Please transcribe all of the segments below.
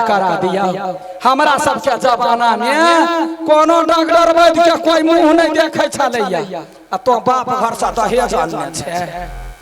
करा दिया। हमरा सबके जमाना में कोनो डॉक्टर वैद्य के कोई मुंह नहीं देखे छलैया, आ तो बाप घर से दहेज आनने छे।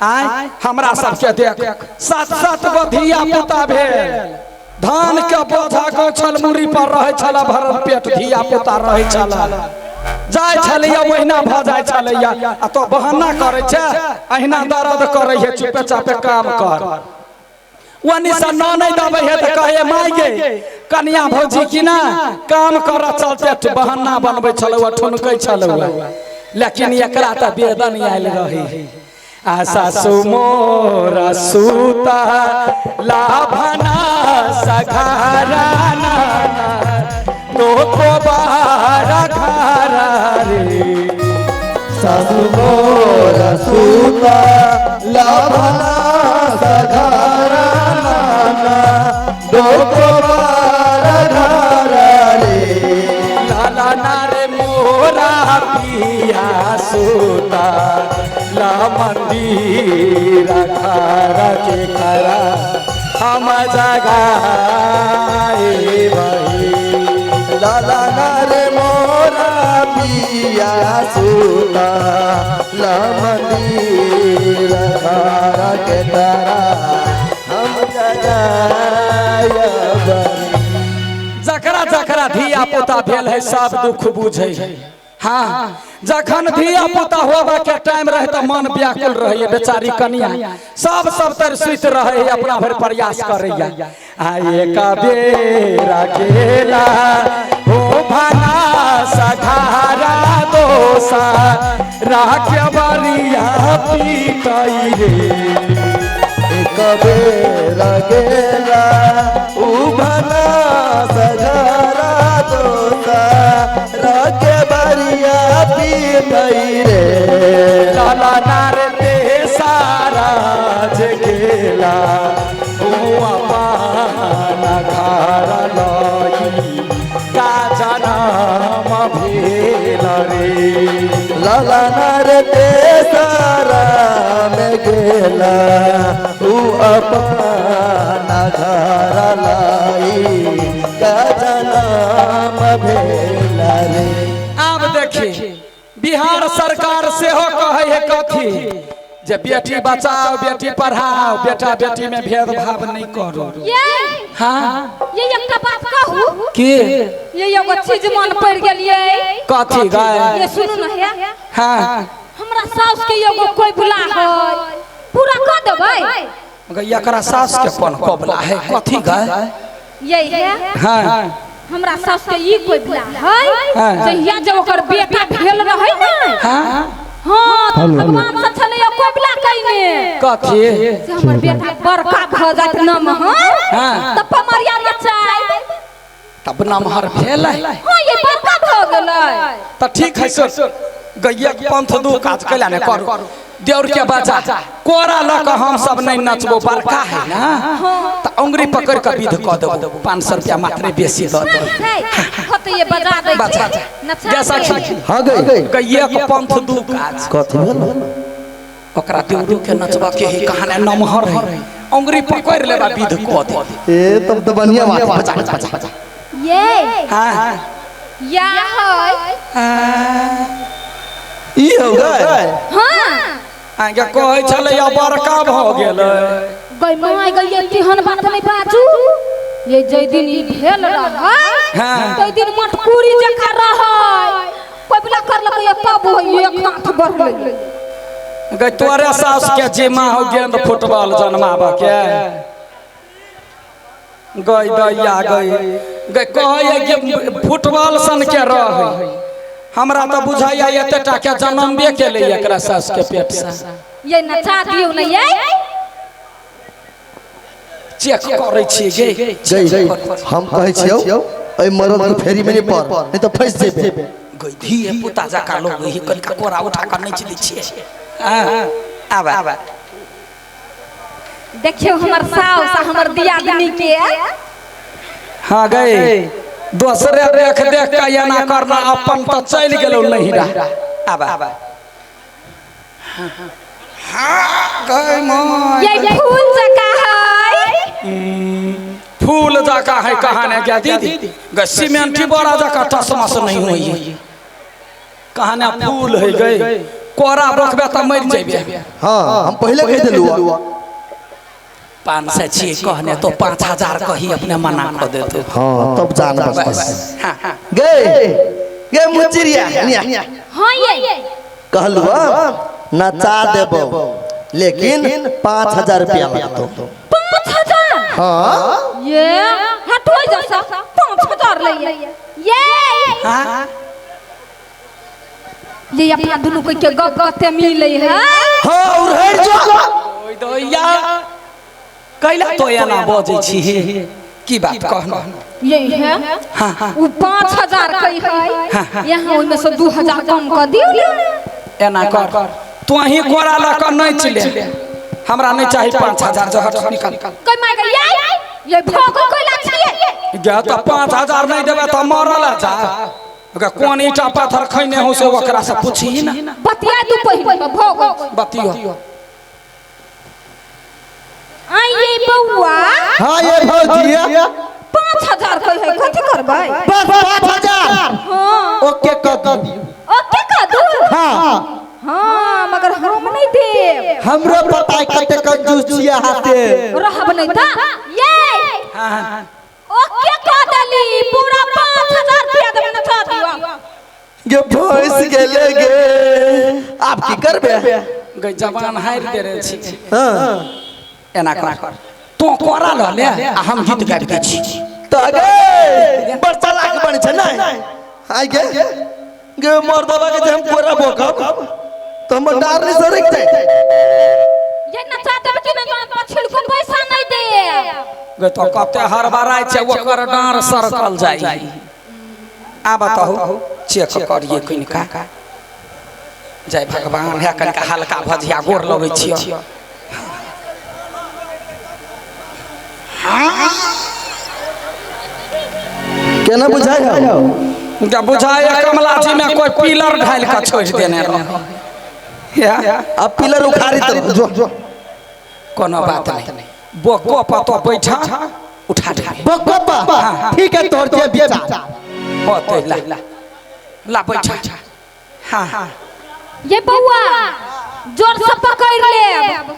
आय हमरा सबके देख 7-7 गो धिया पुता भेल, धान के बोझा गोछल मुड़ी पर रहे छला, भरल पेट धिया पुता रहे छला, जाय छलैया ओहिना भ जाय छलैया, आ तो बहाना करे छे अहिना दर्द करे है, चुपे चापे काम कर। वनी से न नहीं दबे है त कहे माई गे कन्या भौजी की ना काम कर चलते बहाना बनबे छलौ, ठुनकै छलौ, लेकिन एकरा त वेदन आयल रही। आशा सुमोरा सूता लाभना सघाराना तो को बारा घारा रे। सासु मोर सूता लाभना सघाराना दो को बारा घारा रे। लाला नारे मोरा पिया सूता ला मंदिर खारा के खरा हम जगाए भाई। लाला नारे मोरा पिया सूता ला मंदिर खारा के खरा हम जगाए भाई। जकरा जकरा धिया पुता भेल है सब दुख बुझे है। हाँ जखन धिया पुता होबा के टाइम रहे तो मन व्याकुल रहे, बेचारी कन्या सब तर सुत रहे, अपना भर प्रयास करैया। आए का बेरा गेला हो भाना सघारा दोसा राखे बरिया पीटई रे। एक बेरा गेला उभना सघारा दोसा राखे बरिया पीटई रे। लाला नार ते सारा जगेला हुआ पाना खारा लाई का जन्म भेल रे। लाला नार ते सारा में गेला ऊ अपना घर लाई का जन्म भेला रे। अब देखिए बिहार सरकार से हो कहे है कथी जे बेटी बचाओ बेटी पढ़ाओ, बेटा बेटी में भेदभाव नहीं करो। हाँ ये एकटा बात कहू के ये एगो चीज मन पड़ गेलिए। कथी गाय ये सुनू न है। हाँ हमरा सास के एगो कोई बुला है पूरा कर देबै। एकरा सास के कौन कबला है कथी गाय? यही है हाँ हमरा सास के ई कोई बुला है जहिया जब ओकर बेटा भेल रहे न। हाँ हाँ भगवान से छले कोई बुला कइने कथी से हमर बेटा बड़का भ जात नमहर। हाँ तब मरिया नचाई तब नमहर भेल। हां ये बड़का भ गेलै त ठीक है सर गैया पंथ दू काज कैला ने करू देउर के बचा कोरा ल क हम सब नहीं नचबो, बड़का है ना त अंगुरी पकड़ के विध क देबो, 500 रुपया मात्र बेसी द दो। तो ये बजा दे बचा जैसा हां गई गैया के पंथ दू काज कथी भेल? ओकरा देउरू के नचबा के ही कहाने नमहर है, अंगुरी पकड़ लेबा विध क दे। ए तब तो बढ़िया बात है। बचा ये हां या है ई हो गए। हां आगे कहै छले या बड़का भ गेलै। गई माय गई ये तिहन बात नहीं बाजू। ये जै दिन ई भेल रहे हाँ। तै दिन मटकुरी जका रहे कोई बुला कर लके ये तब एक हाथ बढ़ ले। गई तोरे सास के जिम्मा हो गेंद फुटबॉल जन्माबा के गई दैया गई गई कहै कि फुटबॉल सन के रहे। हमरा तो बुझाइया एतेटा के जन्मबे केले एकरा सास के पेट से। ये नचा दियो न ये चेक करै छी गे गई हम कहै छियौ ए मरद के फेरी में नहीं पड़ नहीं तो फंस जेबे। गई धिए पुता जका लोग ही कनिका कोरा उठा कर नहीं चली छी। हां आबा देखियो हमर सास हमर दियादनी के। हां गई दूसरे देख देख के एना करना अपन तो चल गेलो नहिरा। आबा हां गई मां ये फूल जका है फूल जका है कहाने क्या दीदी गे सीमेंटी बड़ा जका टसमस नहीं हुई कहाने फूल है गए कोरा रोकबे त मर जेबे। हां हम पहले कह देलु 500 छी कहने तो 5000 कही अपने मना कर देते। हां तब जान बस हां गे मुचिरिया हां ये कहलु नचा देबो लेकिन 5000 रुपया लगतो। 5000 हां ये हटो जैसा 5000 ले ये हां ये अपना दोनों को के गगते मिले है। हां और हट जा ओइ दैया कैला तो या ना बजे छी की बात कहना ये है हां हां वो 5000 कही है यहाँ ओइ में से 2000 कम कर दियो एना कर तू ही कोरा ला कर नहीं चले हमरा नहीं चाहिए 5000 जो हट निकाल कोई मार ये भोग कोई लाछिए गे तो 5000 नहीं देबे त मरल जा अगर कोन ईटा पत्थर खैने हो से ओकरा से पूछी ना बतिया तू पहिले भोग बतियो आई ये बउआ हां ये भौजिया 5000 कही है कथि करबै 5000 हां ओके कर दियो ओके कर दू हां हां मगर हम नहीं देब हमरो पता कते कंजूसिया हाथे रहब नहीं ता ये हां ओके कर देली पूरा 5000 रुपया देब न था दियो गे भैंस गेले गे आप की करबे गे जवान हार दे रे छी हां एना कर तो कोरा ल ले आ हम गीत गाबि दै छी त गे बड़ चालाक बन छ नै हाय गे मर्दबा के जे हम कोरा बोकब तो हम डार नहीं सरक जाए ये नचा देब कि नहीं पछिल को पैसा नहीं दे गे तो कते हर बाराय छै ओकर डार सरकल जाई आ बताओ चेक करिए कनिका जय भगवान है कनिका हल्का भजिया गोर लगै छियो केना बुझाय हो क्या बुझाए कमला जी में कोई पिलर ढाल का छोड़ देने रहे अब पिलर उखाड़ी तो जो कोनो बात नहीं बोको पतो बैठा उठा ढाल बकबा ठीक है तोर के विचार होते ला बैठा हां ये बउआ जोर से पकड़ लेब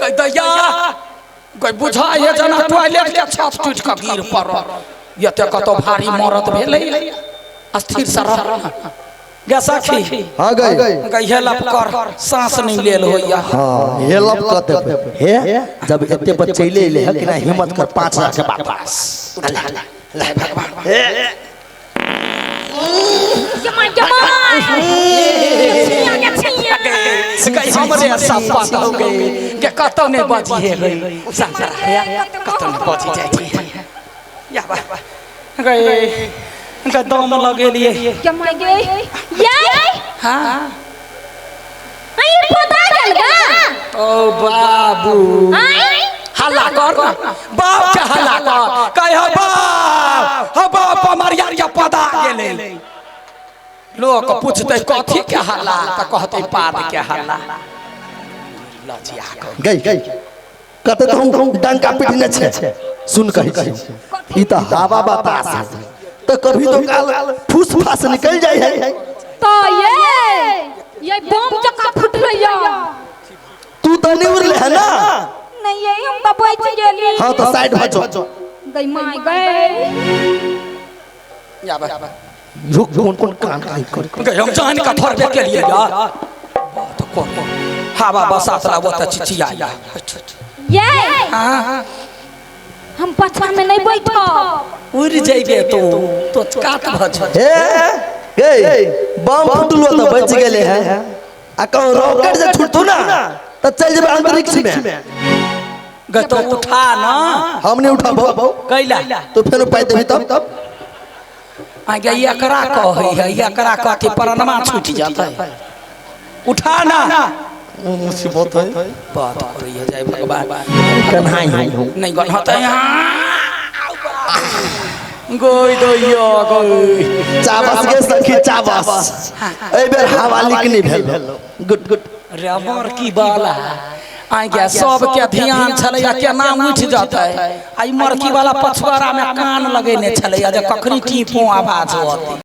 कह दैया कोई बुझाए जना टॉयलेट के छत टूट के गिर पड़ल यते कतो भारी मरत भेलै अस्थिर से रह गे सखी हां गई हेल्प कर सांस नहीं लेल होइया हां हेल्प कर दे हे जब एते पर चले ले है कि ना हिम्मत कर 5000 के वापस ले भगवान कई हमरे सब बात हो गई के कतो ने बजी है गई संसार है कतो ने बजी जाई छै या बा गई के दम लगे लिए क्या मार गई ये हां आई पता चल गा ओ बाबू हल्ला कर बाप के हल्ला कर कह बाप हमार यार के पता गेले लोग पूछते कथी के हल्ला त कहते पाद के हल्ला लजिया गई कते तो हम डंका पीटने छे सुन कही ई त हवा बतास है तो कभी तो काल फूस फास निकल जाए है तो ये बम जका फुट रहिया तू तो निवर ले है ना नहीं ये हम तो बच गेली हां तो साइड हो जो गई माय गई या बा रुक कौन काम कर गए हम जान का फरबे के लिए यार तो कौन हवा बसात ला वो त चिचिया ये हां हम पछा में नहीं बैठो उड़ जाइबे तो काट भज हे गई बम फुटलो तो बच गेले है आ कौन रॉकेट से छुटतो ना तो चल जेबे अंतरिक्ष में गे तो उठा ना हम नहीं उठाबो कैला तो फिर पाई देबी तब आ गया एकरा कहै है एकरा कथि परनमा छूट जाता है उठा ना मुसीबत है बात करिए जय भगवान कन्हाई हूं नहीं गन होता है गोई दोइयो गोई चावस के सखी चावस ए बेर हवा लिकनी भेल गुड रबर की बाला आइ गया सबके ध्यान छलैया केना उठि जतै आई मरकी वाला पछुआरा में कान लगेने छलैया जे कखनी टीपो आवाज होत।